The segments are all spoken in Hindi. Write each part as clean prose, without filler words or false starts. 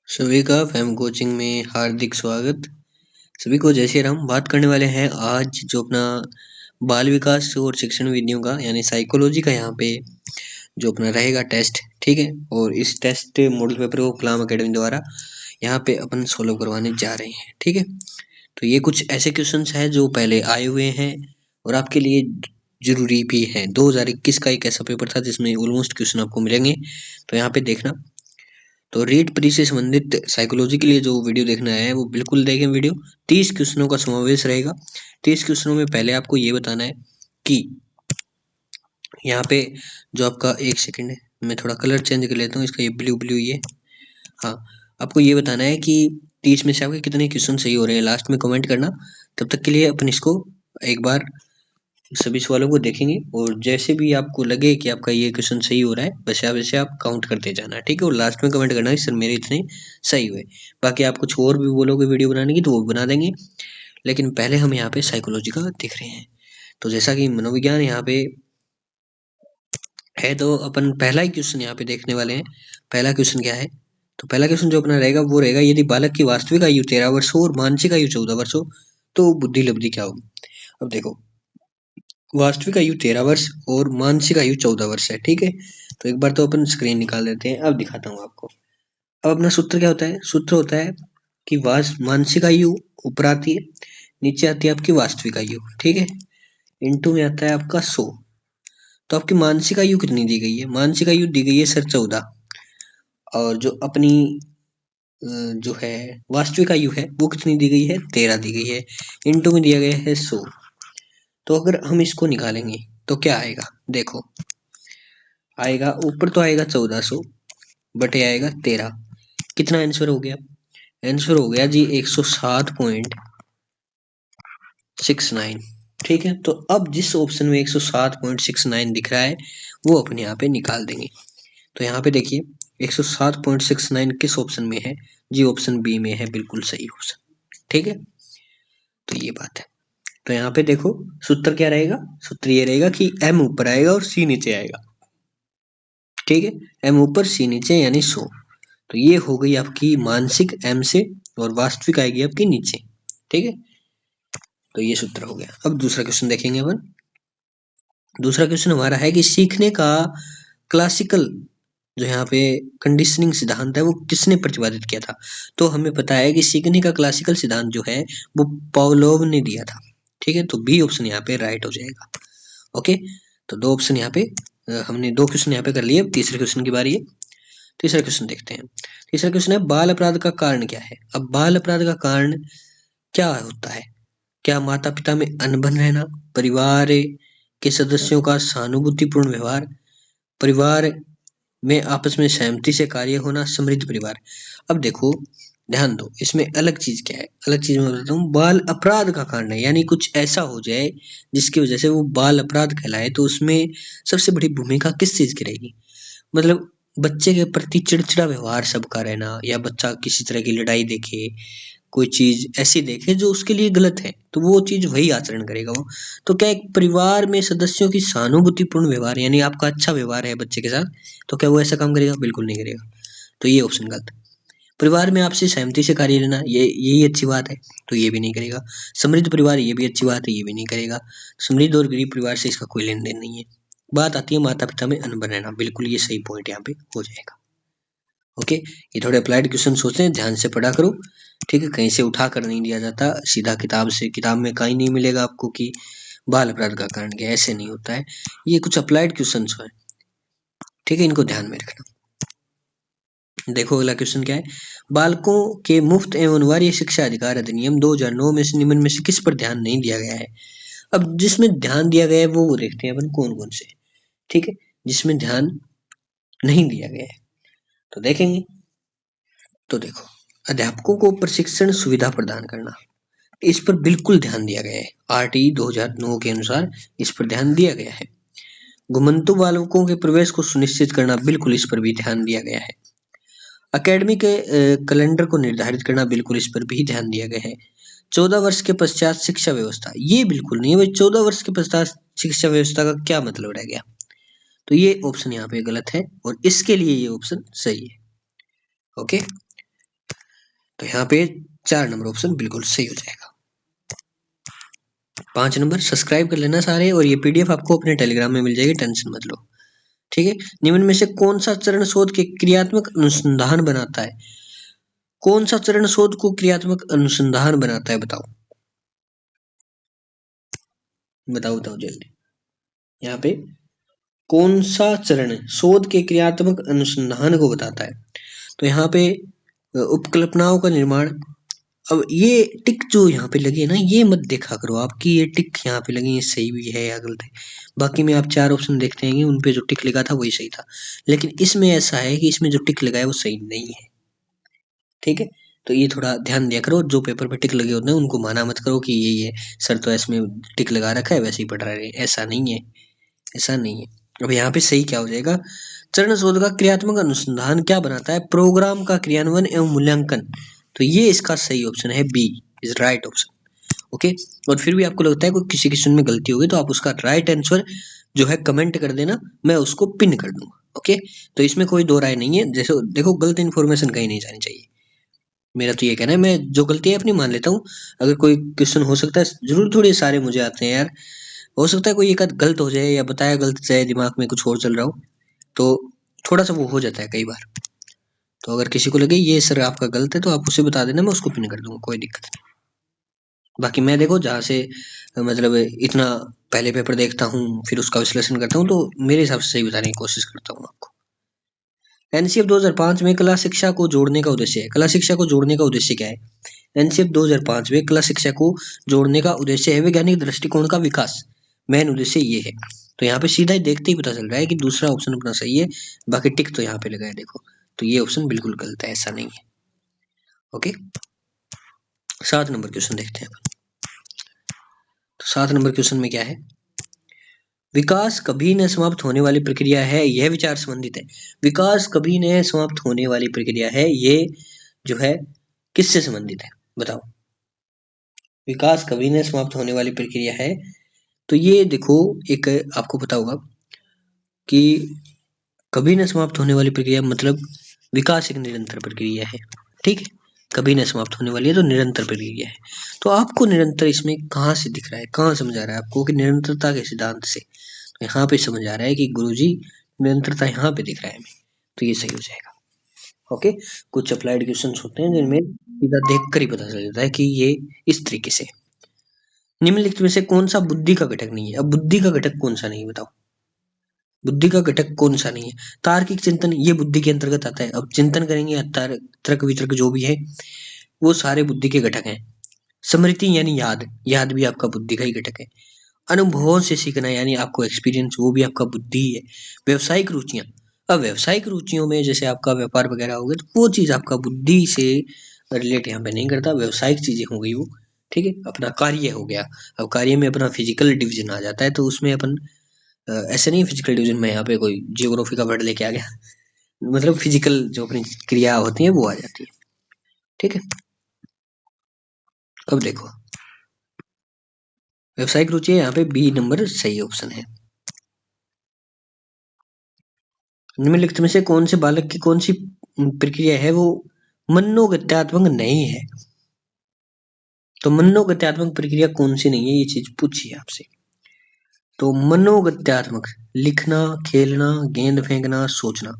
सभी का फैम कोचिंग में हार्दिक स्वागत। सभी को जय श्री राम। बात करने वाले हैं आज जो अपना बाल विकास और शिक्षण विधियों का यानी साइकोलॉजी का यहाँ पे जो अपना रहेगा टेस्ट, ठीक है। और इस टेस्ट मॉडल पेपर को कलाम एकेडमी द्वारा यहाँ पे अपन सोल्व करवाने जा रहे हैं, ठीक है। तो ये कुछ ऐसे क्वेश्चंस हैं जो पहले आए हुए हैं और आपके लिए जरूरी भी है। 2021 का एक ऐसा पेपर था जिसमें ऑलमोस्ट क्वेश्चन आपको मिलेंगे, तो यहाँ पे देखना। तो रीड प्री से संबंधित साइकोलॉजी के लिए जो वीडियो देखना है वो बिल्कुल देखें वीडियो। 30 क्वेश्चनों का समावेश रहेगा। 30 क्वेश्चनों में पहले आपको ये बताना है कि यहाँ पे जो आपका, एक सेकंड है मैं थोड़ा कलर चेंज कर लेता हूँ इसका, ये ब्लू ब्लू ये, हाँ। आपको ये बताना है कि 30 में से आपके कितने क्वेश्चन सही हो रहे हैं, लास्ट में कमेंट करना। तब तक के लिए अपन इसको एक बार सभी सवालों को देखेंगे और जैसे भी आपको लगे कि आपका ये क्वेश्चन सही हो रहा है वैसे आप काउंट करते जाना, ठीक है। और लास्ट में कमेंट करना कि सर मेरे इतने सही हुए। बाकी आप कुछ और भी बोलोगे वीडियो बनाने की तो वो बना देंगे, लेकिन पहले हम यहाँ पे साइकोलॉजी का देख रहे हैं। तो जैसा कि मनोविज्ञान यहाँ पे है, तो अपन पहला ही क्वेश्चन यहाँ पे देखने वाले हैं। पहला क्वेश्चन क्या है? तो पहला क्वेश्चन जो अपना रहेगा वो रहेगा, यदि बालक की वास्तविक आयु 13 वर्ष हो और मानसिक आयु 14 वर्ष हो तो बुद्धि लब्धि क्या होगी। अब देखो, वास्तविक आयु 13 वर्ष और मानसिक आयु 14 वर्ष है, ठीक है। तो एक बार तो अपन स्क्रीन निकाल लेते हैं, अब दिखाता हूँ आपको। अब अपना सूत्र क्या होता है? सूत्र होता है कि मानसिक आयु ऊपर आती है, नीचे आती है आपकी वास्तविक आयु, ठीक है। इंटू में आता है आपका 100। तो आपकी मानसिक आयु कितनी दी गई है? मानसिक आयु दी गई है सर 14, और जो अपनी जो है वास्तविक आयु है वो कितनी दी गई है? 13 दी गई है। इंटू में दिया गया है 100। तो अगर हम इसको निकालेंगे तो क्या आएगा? देखो, आएगा ऊपर तो आएगा 1400 बटे आएगा 13। कितना आंसर हो गया? आंसर हो गया जी 107.69, ठीक है। तो अब जिस ऑप्शन में 107.69 दिख रहा है वो अपन यहाँ पे निकाल देंगे। तो यहाँ पे देखिए 107.69 किस ऑप्शन में है जी? ऑप्शन बी में है, बिल्कुल सही ऑप्शन, ठीक है। तो ये बात है। तो यहाँ पे देखो सूत्र क्या रहेगा? सूत्र ये रहेगा कि एम ऊपर आएगा और सी नीचे आएगा, ठीक है। एम ऊपर सी नीचे यानी 100। तो ये हो गई आपकी मानसिक एम से और वास्तविक आएगी आपकी नीचे, ठीक है। तो ये सूत्र हो गया। अब दूसरा क्वेश्चन देखेंगे अपन। दूसरा क्वेश्चन हमारा है कि सीखने का क्लासिकल जो यहाँ पे कंडीशनिंग सिद्धांत है वो किसने प्रतिपादित किया था? तो हमें पता है कि सीखने का क्लासिकल सिद्धांत जो है वो पावलोव ने दिया था, ठीक है। तो बी ऑप्शन यहाँ पे राइट हो जाएगा। ओके, तो दो ऑप्शन यहाँ पे हमने दो क्वेश्चन यहाँ पे कर लिए। अब तीसरे क्वेश्चन की बारी है। तीसरा क्वेश्चन देखते हैं। तीसरा क्वेश्चन है, बाल अपराध का कारण क्या है? अब बाल अपराध का कारण क्या होता है? क्या माता पिता में अनबन रहना, परिवार के सदस्यों का सहानुभूतिपूर्ण व्यवहार, परिवार में आपस में सहमति से कार्य होना, समृद्ध परिवार। अब देखो ध्यान दो, इसमें अलग चीज क्या है? अलग चीज मैं बताता हूँ। बाल अपराध का कारण है यानी कुछ ऐसा हो जाए जिसकी वजह से वो बाल अपराध कहलाए, तो उसमें सबसे बड़ी भूमिका किस चीज की रहेगी? मतलब बच्चे के प्रति चिड़चिड़ा व्यवहार सबका रहना, या बच्चा किसी तरह की लड़ाई देखे, कोई चीज ऐसी देखे जो उसके लिए गलत है, तो वो चीज वही आचरण करेगा वो। तो क्या एक परिवार में सदस्यों की सहानुभूतिपूर्ण व्यवहार यानी आपका अच्छा व्यवहार है बच्चे के साथ, तो क्या वो ऐसा काम करेगा? बिल्कुल नहीं करेगा। तो ये ऑप्शन गलत। परिवार में आपसी सहमति से कार्य लेना, ये यही अच्छी बात है, तो ये भी नहीं करेगा। समृद्ध परिवार, ये भी अच्छी बात है, ये भी नहीं करेगा। समृद्ध और गरीब परिवार से इसका कोई लेन देन नहीं है। बात आती है माता पिता में अनबन रहना, बिल्कुल ये सही पॉइंट यहाँ पे हो जाएगा। ओके, ये थोड़े अप्लाइड क्वेश्चन होते हैं, ध्यान से पढ़ा करो, ठीक है। कहीं से उठा कर नहीं दिया जाता, सीधा किताब से। किताब में कहीं नहीं मिलेगा आपको कि बाल अपराध का कारण क्या, ऐसे नहीं होता है। ये कुछ अप्लाइड क्वेश्चन है, ठीक है, इनको ध्यान में रखना। देखो अगला क्वेश्चन क्या है, बालकों के मुफ्त एवं अनिवार्य शिक्षा अधिकार अधिनियम 2009 में से निम्न में से किस पर ध्यान नहीं दिया गया है? अब जिसमें ध्यान दिया गया है वो देखते हैं अपन कौन कौन से, ठीक है। जिसमें ध्यान नहीं दिया गया है तो देखेंगे। तो देखो, अध्यापकों को प्रशिक्षण सुविधा प्रदान करना, इस पर बिल्कुल ध्यान दिया गया है। आरटीई 2009 के अनुसार इस पर ध्यान दिया गया है। घुमंतु बालकों के प्रवेश को सुनिश्चित करना, बिल्कुल इस पर भी ध्यान दिया गया है। अकेडमी के कैलेंडर को निर्धारित करना, बिल्कुल इस पर भी ध्यान दिया गया है। 14 वर्ष के पश्चात शिक्षा व्यवस्था, ये बिल्कुल नहीं है भाई। 14 वर्ष के पश्चात शिक्षा व्यवस्था का क्या मतलब रह गया? तो ये ऑप्शन यहाँ पे गलत है और इसके लिए ये ऑप्शन सही है। ओके, तो यहाँ पे 4 नंबर ऑप्शन बिल्कुल सही हो जाएगा। 5 नंबर सब्सक्राइब कर लेना सारे, और ये पीडीएफ आपको अपने टेलीग्राम में मिल जाएगी, टेंशन मत लो। ठीक है, निम्न में से कौन सा चरण शोध के क्रियात्मक अनुसंधान बनाता है? कौन सा चरण शोध को क्रियात्मक अनुसंधान बनाता है? बताओ बताओ बताओ जल्दी। यहाँ पे कौन सा चरण शोध के क्रियात्मक अनुसंधान को बताता है? तो यहाँ पे उपकल्पनाओं का निर्माण। अब ये टिक जो यहाँ पे लगी है ना, ये मत देखा करो आपकी ये टिक यहाँ पे लगी है सही भी है या गलत है। बाकी में आप 4 ऑप्शन देखते हैं, उन पे जो टिक लगा था वही सही था, लेकिन इसमें ऐसा है कि इसमें जो टिक लगा है वो सही नहीं है। ठीक है, तो ये थोड़ा ध्यान दिया करो, जो पेपर पे टिक लगे होते हैं उनको माना मत करो कि ये सर तो इसमें टिक लगा रखा है वैसे ही पढ़ रहे हैं, ऐसा नहीं है, ऐसा नहीं है। अब यहाँ पे सही क्या हो जाएगा? चरण शोध का क्रियात्मक अनुसंधान क्या बनाता है? प्रोग्राम का क्रियान्वयन एवं मूल्यांकन। तो ये इसका सही ऑप्शन है, B is right option. Okay, और फिर भी आपको लगता है कोई किसी क्वेश्चन में गलती होगी तो आप उसका राइट आंसर जो है कमेंट कर देना, मैं उसको पिन कर दूंगा। ओके, तो इसमें कोई दो राय नहीं है। जैसे देखो, गलत इन्फॉर्मेशन कहीं नहीं जानी चाहिए, मेरा तो ये कहना है। मैं जो गलती है अपनी मान लेता हूँ, अगर कोई क्वेश्चन हो सकता है, जरूर थोड़े सारे मुझे आते हैं यार, हो सकता है कोई एक आध गलत हो जाए या बताया गलत जाए, दिमाग में कुछ और चल रहा हो, तो थोड़ा सा वो हो जाता है कई बार। तो अगर किसी को लगे ये सर आपका गलत है तो आप उसे बता देना, मैं उसको पिन कर दूंगा, कोई दिक्कत नहीं। बाकी मैं देखो जहाँ से मतलब इतना पहले पेपर देखता हूँ फिर उसका विश्लेषण करता हूँ, तो मेरे हिसाब से सही बताने की कोशिश करता हूँ आपको। एनसीएफ 2005 में कला शिक्षा को जोड़ने का उद्देश्य है। कला शिक्षा को जोड़ने का उद्देश्य क्या है? एनसीएफ 2005 में कला शिक्षा को जोड़ने का उद्देश्य है वैज्ञानिक दृष्टिकोण का विकास। मेन उद्देश्य ये है। तो यहाँ पे सीधा ही देखते ही पता चल रहा है कि दूसरा ऑप्शन अपना सही है, बाकी टिक तो यहाँ पे लगा है देखो, तो ये ऑप्शन बिल्कुल गलत है, ऐसा नहीं है। ओके, 7 नंबर क्वेश्चन देखते हैं। तो 7 नंबर क्वेश्चन में क्या है? विकास कभी न समाप्त होने वाली प्रक्रिया है, यह विचार संबंधित है। विकास कभी न समाप्त होने वाली प्रक्रिया है, ये जो है किससे संबंधित है? बताओ। विकास कभी न समाप्त होने वाली प्रक्रिया है, तो ये देखो एक आपको पता होगा कि कभी न समाप्त होने वाली प्रक्रिया मतलब विकास एक निरंतर प्रक्रिया है। ठीक है, कभी न समाप्त होने वाली है तो निरंतर प्रक्रिया है। तो आपको निरंतर इसमें कहाँ से दिख रहा है, कहाँ समझ आ रहा है आपको कि निरंतरता के सिद्धांत से? तो यहाँ पे समझ आ रहा है कि गुरुजी निरंतरता यहाँ पे दिख रहा है हमें, तो ये सही हो जाएगा। ओके, कुछ अप्लाइड क्वेश्चन होते हैं जिनमें सीधा देख कर ही पता चल जाता है कि ये इस तरीके से। निम्नलिखित में से कौन सा बुद्धि का घटक नहीं है? अब बुद्धि का घटक कौन सा नहीं है बताओ? बुद्धि का घटक कौन सा नहीं है? तार्किक चिंतन ये बुद्धि के अंतर्गत आता है। अब चिंतन करेंगे, तर्क वितर्क जो भी है वो सारे बुद्धि के घटक हैं। स्मृति यानी याद, याद भी आपका बुद्धि का ही घटक है। अनुभवों से सीखना यानी आपको एक्सपीरियंस, वो भी आपका बुद्धि ही है। व्यावसायिक रुचियां, अब व्यावसायिक रुचियों में जैसे आपका व्यापार वगैरह हो गया, तो वो चीज आपका बुद्धि से रिलेट यहाँ पे नहीं करता, व्यावसायिक चीजें हो गई वो। ठीक है, अपना कार्य हो गया। अब कार्य में अपना फिजिकल डिवीजन आ जाता है, तो उसमें अपन ऐसे नहीं फिजिकल डिवीजन में यहाँ पे कोई जियोग्राफी का वर्ड लेके आ गया, मतलब फिजिकल जो अपनी क्रिया होती है वो आ जाती है। ठीक है, अब देखो व्यावसायिक रुचि है, यहाँ पे बी नंबर सही ऑप्शन है। निम्नलिखित में से कौन से बालक की कौन सी प्रक्रिया है वो मनोगत्यात्मक नहीं है? तो मनोगत्यात्मक प्रक्रिया कौन सी नहीं है, ये चीज पूछी है आपसे। तो मनोगत्यात्मक, लिखना, खेलना, गेंद फेंकना, सोचना,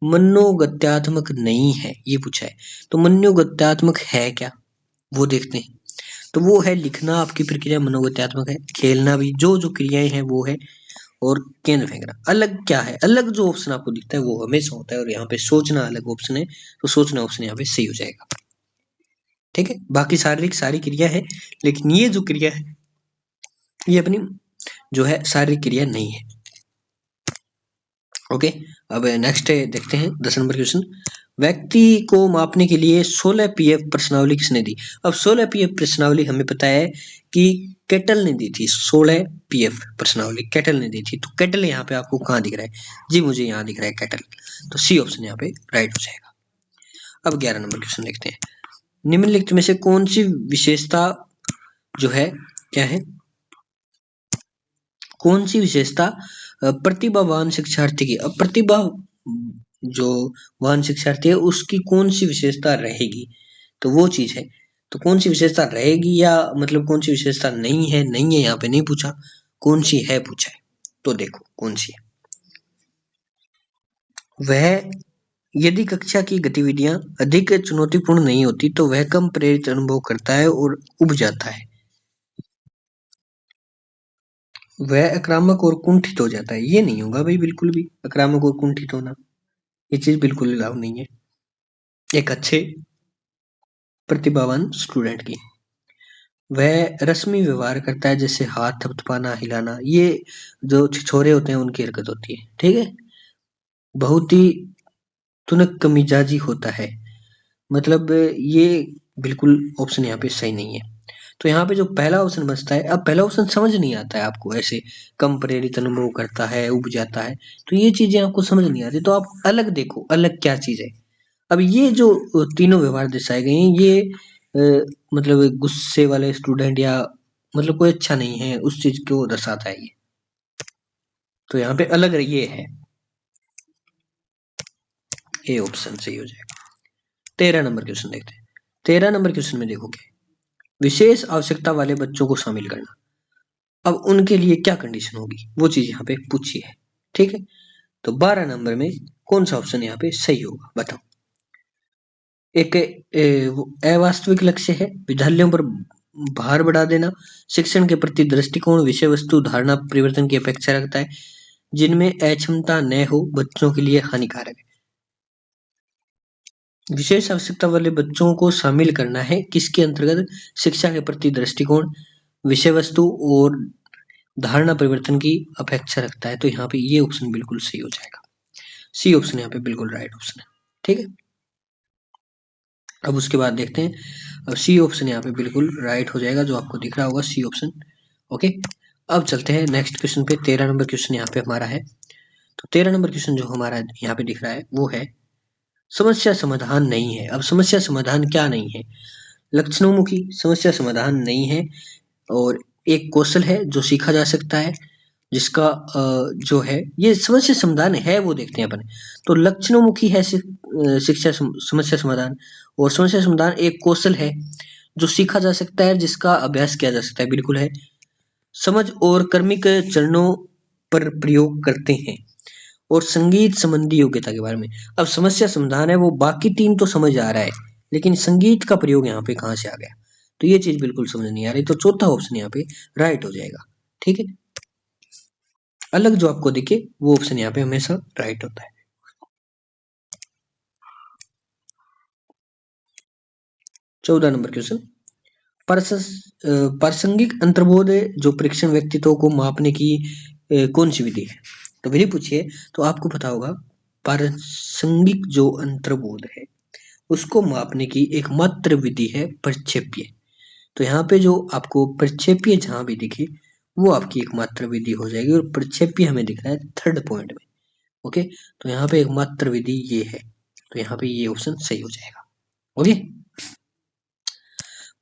मनोगत्यात्मक नहीं है ये पूछा है। तो मनोगत्यात्मक है क्या, वो देखते हैं। तो वो है लिखना, आपकी प्रक्रिया मनोगत्यात्मक है। खेलना भी, जो जो क्रियाएं हैं वो है। और गेंद फेंकना अलग क्या है? अलग जो ऑप्शन आपको दिखता है वो हमेशा होता है, और यहाँ पे सोचना अलग ऑप्शन है, तो सोचना ऑप्शन यहाँ पे सही हो जाएगा। ठीक है, बाकी शारीरिक सारी क्रिया है, लेकिन ये जो क्रिया है ये अपनी जो है शारीरिक क्रिया नहीं है। ओके, अब नेक्स्ट देखते हैं 10 नंबर क्वेश्चन। व्यक्ति को मापने के लिए 16 पीएफ प्रश्नावली किसने दी? अब 16 पीएफ प्रश्नावली हमें पता है कि केटल ने दी थी। 16 पीएफ प्रश्नावली केटल ने दी थी। तो केटल यहाँ पे आपको कहाँ दिख रहा है? जी मुझे यहाँ दिख रहा है केटल, तो सी ऑप्शन यहाँ पे राइट हो जाएगा। अब 11 नंबर क्वेश्चन देखते हैं। निम्नलिखित में से कौन सी विशेषता जो है क्या है, कौन सी विशेषता प्रतिभावान शिक्षार्थी की, अब प्रतिभा जो वान शिक्षार्थी है उसकी कौन सी विशेषता रहेगी? तो वो चीज है। तो कौन सी विशेषता रहेगी या मतलब कौन सी विशेषता नहीं है यहाँ पे नहीं पूछा, कौन सी है पूछा है। तो देखो कौन सी है। वह यदि कक्षा की गतिविधियां अधिक चुनौतीपूर्ण नहीं होती तो वह कम प्रेरित अनुभव करता है और उब जाता है। वह आक्रामक और कुंठित हो जाता है, ये नहीं होगा भाई बिल्कुल भी, आक्रामक और कुंठित होना ये चीज बिल्कुल अलाउ नहीं है एक अच्छे प्रतिभावान स्टूडेंट की। वह रस्मी व्यवहार करता है, जैसे हाथ थपथपाना, हिलाना, ये जो छिछोरे होते हैं उनकी हरकत होती है, ठीक है। बहुत ही तुनक मिजाजी होता है, मतलब ये बिल्कुल ऑप्शन यहाँ पे सही नहीं है। तो यहाँ पे जो पहला ऑप्शन बचता है, अब पहला ऑप्शन समझ नहीं आता है आपको, ऐसे कम प्रेरित अनुभव करता है, उब जाता है, तो ये चीजें आपको समझ नहीं आती, तो आप अलग देखो अलग क्या चीज है। अब ये जो तीनों व्यवहार दर्शाए गए हैं ये मतलब गुस्से वाले स्टूडेंट या मतलब कोई अच्छा नहीं है उस चीज को दर्शाता है ये। तो यहाँ पे अलग ये है, ए ऑप्शन सही हो जाएगा। 13 नंबर क्वेश्चन देखते हैं। 13 नंबर क्वेश्चन में देखो क्या, विशेष आवश्यकता वाले बच्चों को शामिल करना। अब उनके लिए क्या कंडीशन होगी वो चीज यहाँ पे पूछी है, ठीक है। तो 12 नंबर में कौन सा ऑप्शन यहाँ पे सही होगा बताओ। एक अवास्तविक लक्ष्य है, विद्यालयों पर भार बढ़ा देना, शिक्षण के प्रति दृष्टिकोण, विषय वस्तु धारणा परिवर्तन की अपेक्षा रखता है, जिनमें अक्षमता न हो, बच्चों के लिए हानिकारक है। विशेष आवश्यकता वाले बच्चों को शामिल करना है किसके अंतर्गत, शिक्षा के प्रति दृष्टिकोण, विषय वस्तु और धारणा परिवर्तन की अपेक्षा रखता है। तो यहाँ पे ये ऑप्शन बिल्कुल सही हो जाएगा, सी ऑप्शन यहाँ पे बिल्कुल राइट ऑप्शन है, ठीक है। अब उसके बाद देखते हैं, अब सी ऑप्शन यहाँ पे बिल्कुल राइट हो जाएगा, जो आपको दिख रहा होगा सी ऑप्शन, ओके। अब चलते हैं नेक्स्ट क्वेश्चन पे। 13 नंबर क्वेश्चन यहाँ पे हमारा है। तो 13 नंबर क्वेश्चन जो हमारा यहाँ पे दिख रहा है वो है, समस्या समाधान नहीं है। अब समस्या समाधान क्या नहीं है, लक्षणोमुखी समस्या समाधान नहीं है, और एक कौशल है जो सीखा जा सकता है, जिसका जो है ये समस्या समाधान है वो देखते हैं अपन। तो लक्षणोमुखी है समस्या समाधान, और समस्या समाधान एक कौशल है जो सीखा जा सकता है, जिसका अभ्यास किया जा सकता है, बिल्कुल है। समझ और कर्मिक चरणों पर प्रयोग करते हैं, और संगीत संबंधी योग्यता के बारे में। अब समस्या समाधान है वो बाकी तीन तो समझ आ रहा है, लेकिन संगीत का प्रयोग यहाँ पे कहाँ से आ गया, तो ये चीज बिल्कुल समझ नहीं आ रही। तो चौथा ऑप्शन यहाँ पे राइट हो जाएगा, ठीक है। अलग जो आपको दिखे वो ऑप्शन यहाँ पे हमेशा राइट होता है। 14 नंबर क्वेश्चन, प्रासंगिक अंतर्बोध जो परीक्षण व्यक्तित्व को मापने की कौन सी विधि है। तो विधि पूछिए तो आपको पता होगा, प्रासंगिक जो अंतर्बोध है उसको मापने की एकमात्र विधि है प्रक्षेप्य। तो यहाँ पे जो आपको प्रक्षेप्य जहां भी दिखे वो आपकी एकमात्र विधि हो जाएगी, और प्रक्षेप्य हमें दिख रहा है थर्ड पॉइंट में, ओके। तो यहाँ पे एकमात्र विधि ये है, तो यहाँ पे ये ऑप्शन सही हो जाएगा, ओके।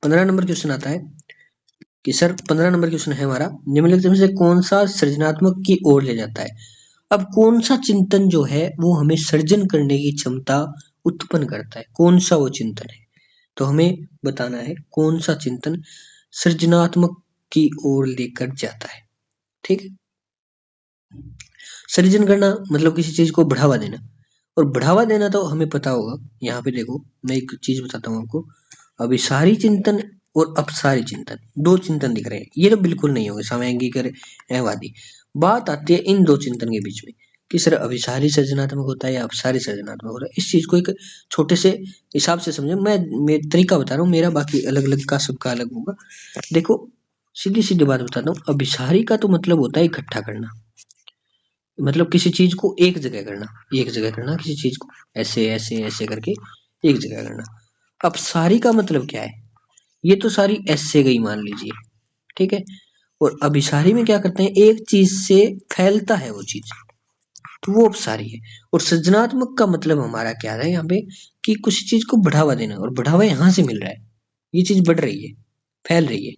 15 नंबर क्वेश्चन आता है कि सर 15 नंबर क्वेश्चन है हमारा, निम्नलिखित में से कौन सा सृजनात्मक की ओर ले जाता है। अब कौन सा चिंतन जो है वो हमें सर्जन करने की क्षमता उत्पन्न करता है, कौन सा वो चिंतन है। तो हमें बताना है कौन सा चिंतन सृजनात्मक की ओर लेकर जाता है, ठीक है। सृजन करना मतलब किसी चीज को बढ़ावा देना, और बढ़ावा देना तो हमें पता होगा। यहाँ पे देखो मैं एक चीज बताता हूँ आपको, अभिसारी चिंतन और अपसारी चिंतन, दो चिंतन दिख रहे हैं, ये तो बिल्कुल नहीं होंगे समैंगिक और अहवादी। बात आती है इन दो चिंतन के बीच में कि सर अभिसारी सृजनात्मक होता है या अपसारी सृजनात्मक होता है। इस चीज को एक छोटे से हिसाब से समझे, मैं तरीका बता रहा हूँ मेरा, बाकी अलग अलग का सबका अलग होगा। देखो सीधी सीधी बात बताता हूँ, अभिसारी का तो मतलब होता है इकट्ठा करना, मतलब किसी चीज को एक जगह करना, एक जगह करना किसी चीज को, ऐसे ऐसे ऐसे करके एक जगह करना। अब सारी का मतलब क्या है, ये तो सारी ऐसे गई मान लीजिए, ठीक है। और अभिसारी में क्या करते हैं, एक चीज से फैलता है वो चीज, तो वो अपसारी है। और सृजनात्मक का मतलब हमारा क्या है यहाँ पे, कि कुछ चीज को बढ़ावा देना, और बढ़ावा यहाँ से मिल रहा है, ये चीज बढ़ रही है, फैल रही है।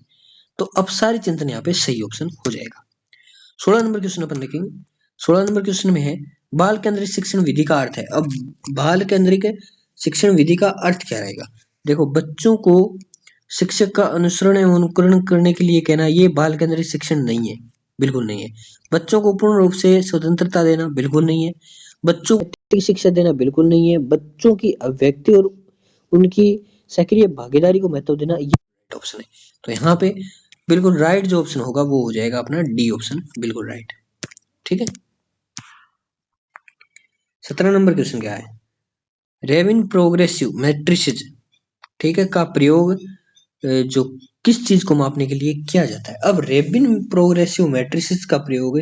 तो अपसारी चिंतन यहाँ पे सही ऑप्शन हो जाएगा। 16 नंबर क्वेश्चन अपन देखेंगे। 16 नंबर क्वेश्चन में है, बाल केंद्रित शिक्षण विधि का अर्थ है। अब बाल केंद्रित शिक्षण विधि का अर्थ क्या रहेगा, देखो, बच्चों को शिक्षक का अनुसरण एवं अनुकरण करने के लिए कहना, ये बाल केंद्रित शिक्षण नहीं है, बिल्कुल नहीं है। बच्चों को पूर्ण रूप से स्वतंत्रता देना, बिल्कुल नहीं है। बच्चों को नैतिक शिक्षा देना, बिल्कुल नहीं है। बच्चों की अभिव्यक्ति और उनकी सक्रिय भागीदारी को महत्व देना, ये राइट ऑप्शन है। तो यहाँ पे बिल्कुल राइट जो ऑप्शन होगा वो हो जाएगा अपना डी ऑप्शन, बिल्कुल राइट। ठीक है। 17 नंबर क्वेश्चन क्या है, रेबिन प्रोग्रेसिव मैट्रिसेस, ठीक है, का प्रयोग जो किस चीज को मापने के लिए किया जाता है। अब रेबिन प्रोग्रेसिव मैट्रिसेस का प्रयोग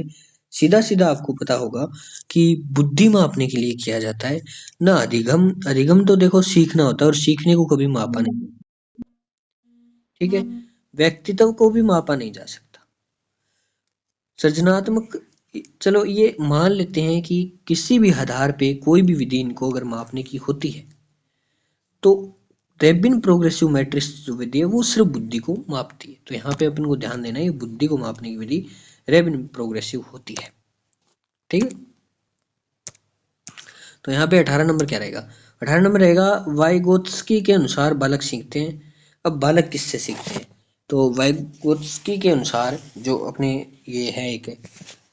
सीधा सीधा आपको पता होगा कि बुद्धि मापने के लिए किया जाता है ना अधिगम। अधिगम तो देखो सीखना होता है और सीखने को कभी मापा नहीं, ठीक है। व्यक्तित्व को भी मापा नहीं जा सकता। सृजनात्मक, चलो ये मान लेते हैं कि किसी भी आधार पे कोई भी विधि इनको अगर मापने की होती है तो रेबिन प्रोग्रेसिव मैट्रिक्स जो विधि है वो सिर्फ बुद्धि को मापती है। तो यहाँ पे अपन को ध्यान देना है, ये बुद्धि को मापने की विधि रेबिन प्रोग्रेसिव होती है। ठीक है। तो यहाँ पे 18 नंबर क्या रहेगा, 18 नंबर रहेगा वाइगोत्स्की के अनुसार बालक सीखते हैं। अब बालक किससे सीखते हैं, तो वाइगोत्स्की के अनुसार जो अपने ये है एक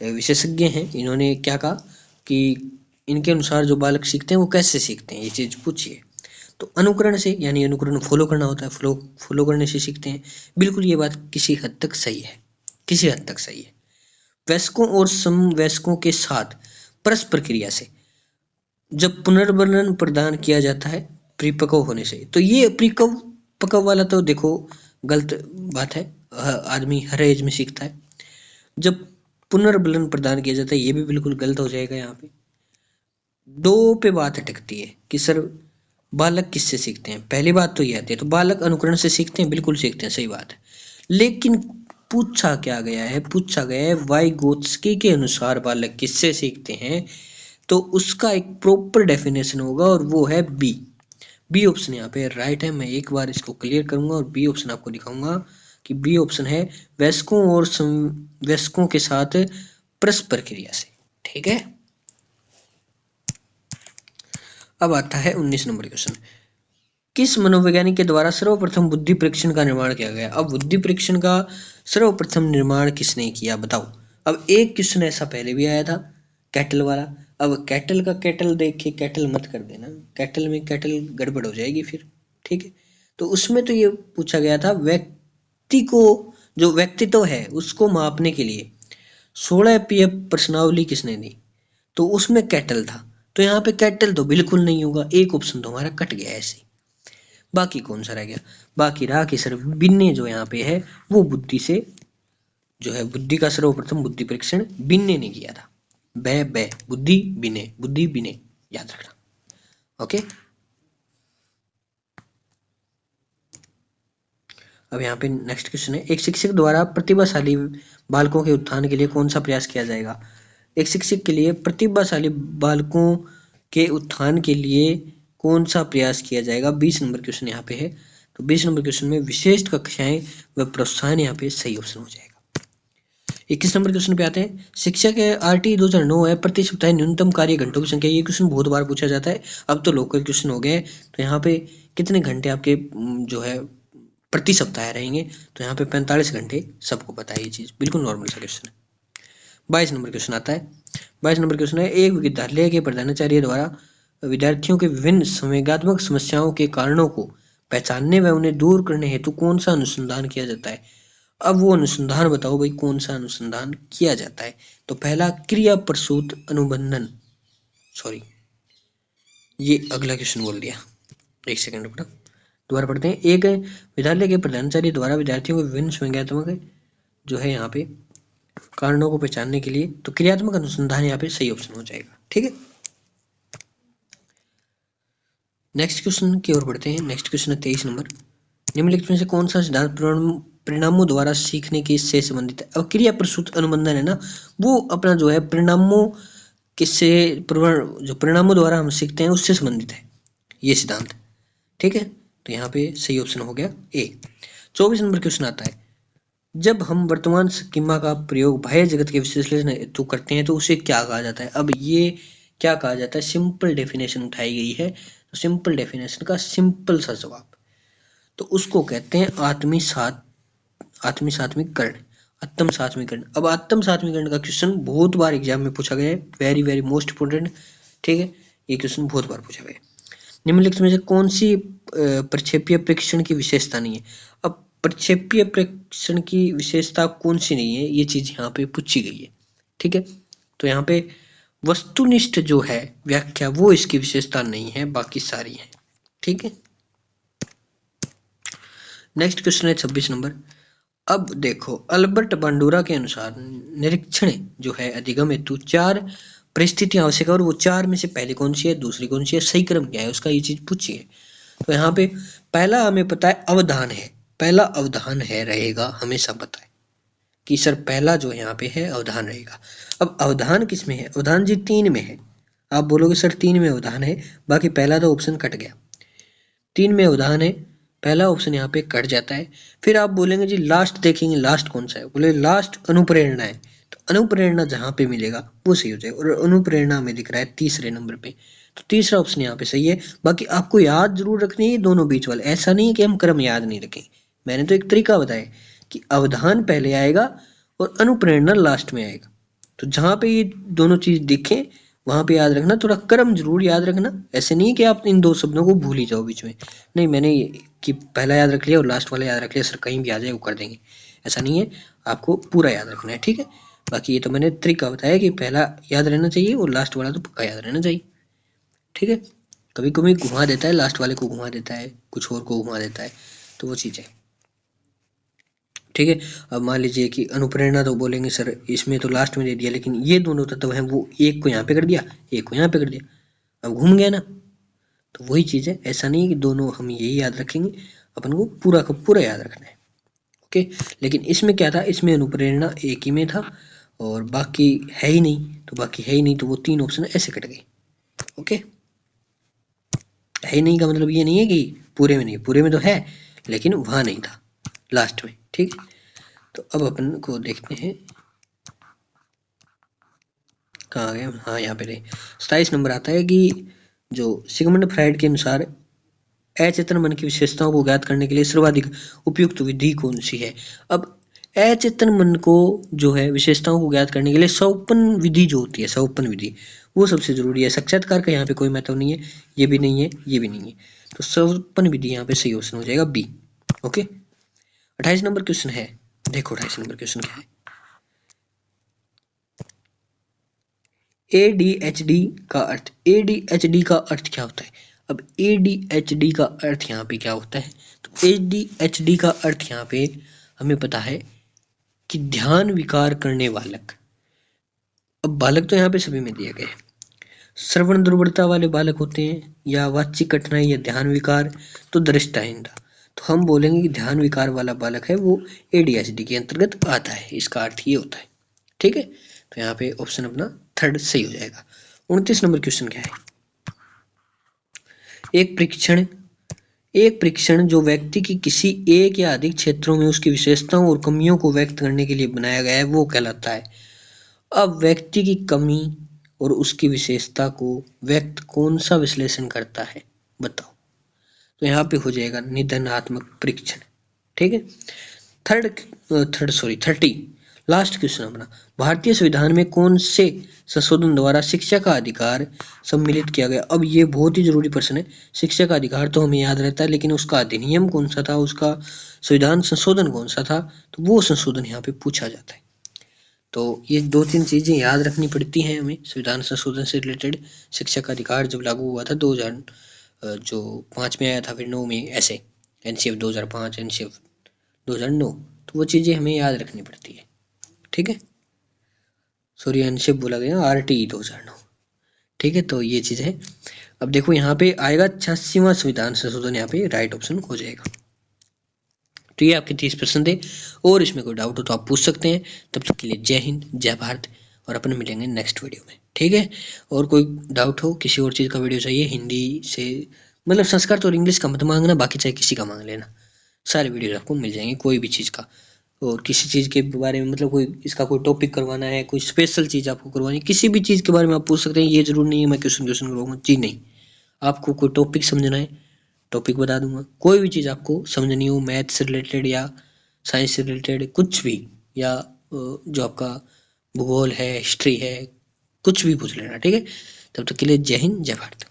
विशेषज्ञ हैं, इन्होंने क्या कहा कि इनके अनुसार जो बालक सीखते हैं वो कैसे सीखते हैं, ये चीज पूछिए। तो अनुकरण से, यानी अनुकरण फॉलो करना होता है, फॉलो करने से सीखते हैं। बिल्कुल ये बात किसी हद तक सही है, किसी हद तक सही है। वयस्कों और समवयस्कों के साथ परस्पर क्रिया से जब पुनर्बलन प्रदान किया जाता है परिपक्व होने से, तो ये परिपक्व वाला तो देखो गलत बात है, आदमी हर एज में सीखता है। जब पुनर्बलन प्रदान किया जाता है, ये भी बिल्कुल गलत हो जाएगा। यहाँ पे दो पे बात अटकती है कि सर बालक किससे सीखते हैं। पहली बात तो ये आती है, तो बालक अनुकरण से सीखते हैं, बिल्कुल सीखते हैं, सही बात है। लेकिन पूछा क्या गया है, पूछा गया है वाइगोत्स्की के अनुसार बालक किससे सीखते हैं, तो उसका एक प्रॉपर डेफिनेशन होगा और वो है बी। बी ऑप्शन यहाँ पे राइट है। मैं एक बार इसको क्लियर करूंगा और बी ऑप्शन आपको दिखाऊंगा कि बी ऑप्शन है वयस्कों और समवयस्कों के साथ परस्पर क्रिया से। ठीक है। अब आता है 19 नंबर क्वेश्चन, किस मनोवैज्ञानिक के द्वारा सर्वप्रथम बुद्धि परीक्षण का निर्माण किया गया। अब बुद्धि परीक्षण का सर्वप्रथम निर्माण किसने किया, बताओ। अब एक क्वेश्चन ऐसा पहले भी आया था, कैटल वाला। अब कैटल का कैटल देख के कैटल मत कर देना, कैटल में कैटल गड़बड़ हो जाएगी फिर। ठीक है। तो उसमें तो ये पूछा गया था व्यक्ति को, जो व्यक्तित्व है उसको मापने के लिए 16 पीएफ प्रश्नावली किसने दी, तो उसमें कैटल था। तो यहाँ पे कैटल तो बिल्कुल नहीं होगा, एक ऑप्शन तो हमारा कट गया ऐसे। बाकी कौन सा रह गया, बाकी रहा कि सर बिन्ने जो यहाँ पे है वो बुद्धि से, जो है बुद्धि का सर्वप्रथम बुद्धि परीक्षण बिन्ने ने किया था। बै बुद्धि बिने, बुद्धि बिने, याद रखना। ओके। अब यहाँ पे नेक्स्ट क्वेश्चन है, एक शिक्षक द्वारा प्रतिभाशाली बालकों के उत्थान के लिए कौन सा प्रयास किया जाएगा। एक शिक्षक के लिए प्रतिभाशाली बालकों के उत्थान के लिए कौन सा प्रयास किया जाएगा, 20 नंबर क्वेश्चन यहाँ पे है। तो 20 नंबर क्वेश्चन में विशेष कक्षाएं व प्रोत्साहन यहाँ पे सही ऑप्शन हो जाएगा। 21 नंबर क्वेश्चन पे आते हैं, शिक्षा के आरटी 2009 है, प्रति सप्ताह न्यूनतम कार्य घंटों की संख्या। ये क्वेश्चन बहुत बार पूछा जाता है, अब तो लोकल क्वेश्चन हो गए। तो यहाँ पे कितने घंटे आपके जो है प्रति सप्ताह रहेंगे, तो यहाँ पे 45 घंटे, सबको पता है ये चीज, बिल्कुल नॉर्मल सा क्वेश्चन है। 22 नंबर क्वेश्चन आता है, 22 नंबर क्वेश्चन है, एक विद्यालय के प्रधानाचार्य द्वारा विद्यार्थियों के विभिन्न संवेगात्मक समस्याओं के कारणों को पहचानने व उन्हें दूर करने हेतु कौन सा अनुसंधान किया जाता है। अब वो अनुसंधान बताओ भाई, कौन सा अनुसंधान किया जाता है। तो पहला क्रिया प्रसूत अनुबंधन, सॉरी ये अगला क्वेश्चन बोल दिया, एक सेकंड रुकना, दोबारा पढ़ते हैं। एक विद्यालय के प्रधानाचार्य द्वारा विद्यार्थियों को विभिन्न संवेगात्मक जो है यहाँ पे कारणों को पहचानने के लिए, तो क्रियात्मक अनुसंधान यहाँ पे सही ऑप्शन हो जाएगा। ठीक है। नेक्स्ट क्वेश्चन की ओर बढ़ते हैं। नेक्स्ट क्वेश्चन है 23 नंबर, निम्नलिखित में से कौन सा सिद्धांत परिणामों द्वारा सीखने की से संबंधित है। अब क्रिया प्रसूत अनुबंधन है ना, वो अपना जो है परिणामों किससे, जो परिणामों द्वारा हम सीखते हैं उससे संबंधित है ये सिद्धांत। ठीक है। तो यहाँ पे सही ऑप्शन हो गया ए। 24 नंबर क्वेश्चन आता है, जब हम वर्तमान स्कीमा का प्रयोग बाह्य जगत के विश्लेषण हेतु करते हैं तो उसे क्या कहा जाता है। अब ये क्या कहा जाता है, सिंपल डेफिनेशन उठाई गई है। तो सिंपल डेफिनेशन का सिंपल सा जवाब, तो उसको कहते हैं आत्म सात्विकरण। अब आत्म सात्विकरण का क्वेश्चन बहुत बार एग्जाम में पूछा गया है, वेरी वेरी मोस्ट इंपोर्टेंट। ठीक है, ये क्वेश्चन बहुत बार पूछा गया है। निम्नलिखित में से कौन सी प्रक्षेपीय परीक्षण की विशेषता नहीं है? अब प्रक्षेपीय परीक्षण की विशेषता कौन सी नहीं है, ये चीज यहाँ पे पूछी गई है। ठीक है, तो यहाँ पे वस्तुनिष्ठ जो है व्याख्या वो इसकी विशेषता नहीं है, बाकी सारी है। ठीक है, नेक्स्ट क्वेश्चन है 26 नंबर। अब देखो, अल्बर्ट बांडुरा के अनुसार निरीक्षण जो है अधिगम हेतु 4 परिस्थितियां आवश्यक है, और वो 4 में से पहली कौन सी है, दूसरी कौन सी है, सही क्रम क्या है उसका, ये चीज पूछी है। तो यहाँ पे पहला हमें पता है अवधान है, पहला अवधान है रहेगा, हमेशा पता है कि सर पहला जो यहाँ पे है अवधान रहेगा। अब अवधान किस में है, अवधान जी 3 में है। आप बोलोगे सर 3 में अवधान है, बाकी पहला तो ऑप्शन कट गया। 3 में अवधान है, पहला ऑप्शन यहाँ पे कट जाता है। फिर आप बोलेंगे जी लास्ट देखेंगे, लास्ट कौन सा है, बोले लास्ट अनुप्रेरणा है। तो अनुप्रेरणा जहाँ पे मिलेगा वो सही हो जाएगा, और अनुप्रेरणा में दिख रहा है तीसरे नंबर पे, तो तीसरा ऑप्शन यहाँ पे सही है। बाकी आपको याद जरूर रखनी है दोनों बीच वाले, ऐसा नहीं है कि हम क्रम याद नहीं रखें। मैंने तो एक तरीका बताया कि अवधान पहले आएगा और अनुप्रेरणा लास्ट में आएगा। तो जहाँ पे ये दोनों चीज दिखे वहां पे याद रखना, थोड़ा क्रम जरूर याद रखना। ऐसे नहीं कि आप इन 2 शब्दों को भूल ही जाओ बीच में, नहीं मैंने कि पहला याद रख लिया और लास्ट वाला याद रख लिया, सर कहीं भी आ जाए वो कर देंगे, ऐसा नहीं है, आपको पूरा याद रखना है। ठीक है, बाकी ये तो मैंने तरीका बताया कि पहला याद रहना चाहिए और लास्ट वाला तो पक्का याद रहना चाहिए। ठीक है, कभी कभी घुमा देता है, लास्ट वाले को घुमा देता है, कुछ और को घुमा देता है, तो वो चीज़ है। ठीक है, अब मान लीजिए कि अनुप्रेरणा तो बोलेंगे सर इसमें तो लास्ट में दे दिया, लेकिन ये दोनों तत्व हैं वो एक को यहाँ पे कर दिया, एक को यहाँ पे कर दिया, अब घूम गया ना। तो वही चीज़ है, ऐसा नहीं है कि दोनों हम यही याद रखेंगे, अपन को पूरा का पूरा याद रखना है। ओके, लेकिन इसमें क्या था, इसमें अनुप्रेरणा एक ही में था और बाकी है ही नहीं, तो बाकी है ही नहीं तो वो 3 ऑप्शन ऐसे कट गए। ओके, है ही नहीं का मतलब ये नहीं है कि पूरे में नहीं, पूरे में तो है लेकिन वहां नहीं था लास्ट में। ठीक, तो अब अपन को देखते हैं कहाँ गए, हाँ यहाँ पे रहे। 27 नंबर आता है कि जो सिगमंड फ्राइड के अनुसार अचेतन मन की विशेषताओं को ज्ञात करने के लिए सर्वाधिक उपयुक्त विधि कौन सी है? अब अचेतन मन को जो है विशेषताओं को ज्ञात करने के लिए सौपन विधि जो होती है, सौपन विधि वो सबसे जरूरी है। साक्षात्कार का यहाँ पे कोई महत्व नहीं है, ये भी नहीं है, ये भी नहीं है, तो सौपन विधि यहाँ पे सही ऑप्शन हो जाएगा बी। ओके, 28 नंबर क्वेश्चन है, देखो 28 नंबर क्वेश्चन क्या है। ADHD का अर्थ, ADHD का अर्थ क्या होता है? अब ADHD का अर्थ यहाँ पे क्या होता है, तो ADHD का अर्थ यहाँ पे हमें पता है कि ध्यान विकार करने बालक। अब बालक तो यहाँ पे सभी में दिया गया है, श्रवण दुर्बलता वाले बालक होते हैं, या वाचिक कठिनाई या ध्यान विकार, तो दृष्टिहीनता। तो हम बोलेंगे कि ध्यान विकार वाला बालक है वो ADHD के अंतर्गत आता है, इसका अर्थ ये होता है। ठीक है, तो यहाँ पे ऑप्शन अपना थर्ड सही हो जाएगा। 29 नंबर क्वेश्चन क्या है, एक परीक्षण जो व्यक्ति की किसी एक या अधिक क्षेत्रों में उसकी विशेषताओं और कमियों को व्यक्त करने के लिए बनाया गया है वो कहलाता है। अब व्यक्ति की कमी और उसकी विशेषता को व्यक्त कौन सा विश्लेषण करता है, बताओ? तो यहाँ पे हो जाएगा निदानात्मक परीक्षण। ठीक है, 30 लास्ट क्वेश्चन अपना, भारतीय संविधान में कौन से संशोधन द्वारा शिक्षा का अधिकार सम्मिलित किया गया? अब ये बहुत ही जरूरी प्रश्न है। शिक्षा का अधिकार तो हमें याद रहता है, लेकिन उसका अधिनियम कौन सा था, उसका संविधान संशोधन कौन सा था, तो वो संशोधन यहाँ पे पूछा जाता है। तो ये 2-3 चीजें याद रखनी पड़ती हैं हमें संविधान संशोधन से रिलेटेड। शिक्षा का अधिकार जब लागू हुआ था 2000 जो 5 में आया था, फिर 9 में ऐसे, NCF 2005, NCF 2009, तो वो चीजें हमें याद रखनी पड़ती है। ठीक है, सॉरी NCF बोला गया, RTE 2009। ठीक है, तो ये चीज है। अब देखो यहाँ पे आएगा 86वां संविधान संशोधन, यहाँ पे राइट ऑप्शन हो जाएगा। तो ये आपके 30 प्रश्न थे, और इसमें कोई डाउट हो तो आप पूछ सकते हैं। तब तक के लिए जय हिंद, जय भारत, और अपन मिलेंगे नेक्स्ट वीडियो में। ठीक है, और कोई डाउट हो, किसी और चीज़ का वीडियो चाहिए हिंदी से, मतलब संस्कृत और इंग्लिश का मत मांगना, बाकी चाहे किसी का मांग लेना, सारे वीडियो आपको मिल जाएंगे कोई भी चीज़ का। और किसी चीज़ के बारे में, मतलब कोई इसका कोई टॉपिक करवाना है, कोई स्पेशल चीज़ आपको करवानी है, किसी भी चीज़ के बारे में आप पूछ सकते हैं। ये जरूर नहीं है मैं क्वेश्चन करवाऊंगा जी, नहीं, आपको कोई टॉपिक समझना है टॉपिक बता दूंगा। कोई भी चीज़ आपको समझनी हो मैथ से रिलेटेड या साइंस से रिलेटेड कुछ भी, या जो आपका भूगोल है, हिस्ट्री है, कुछ भी पूछ लेना, ठीक है। तब तक के लिए जय हिंद, जय भारत।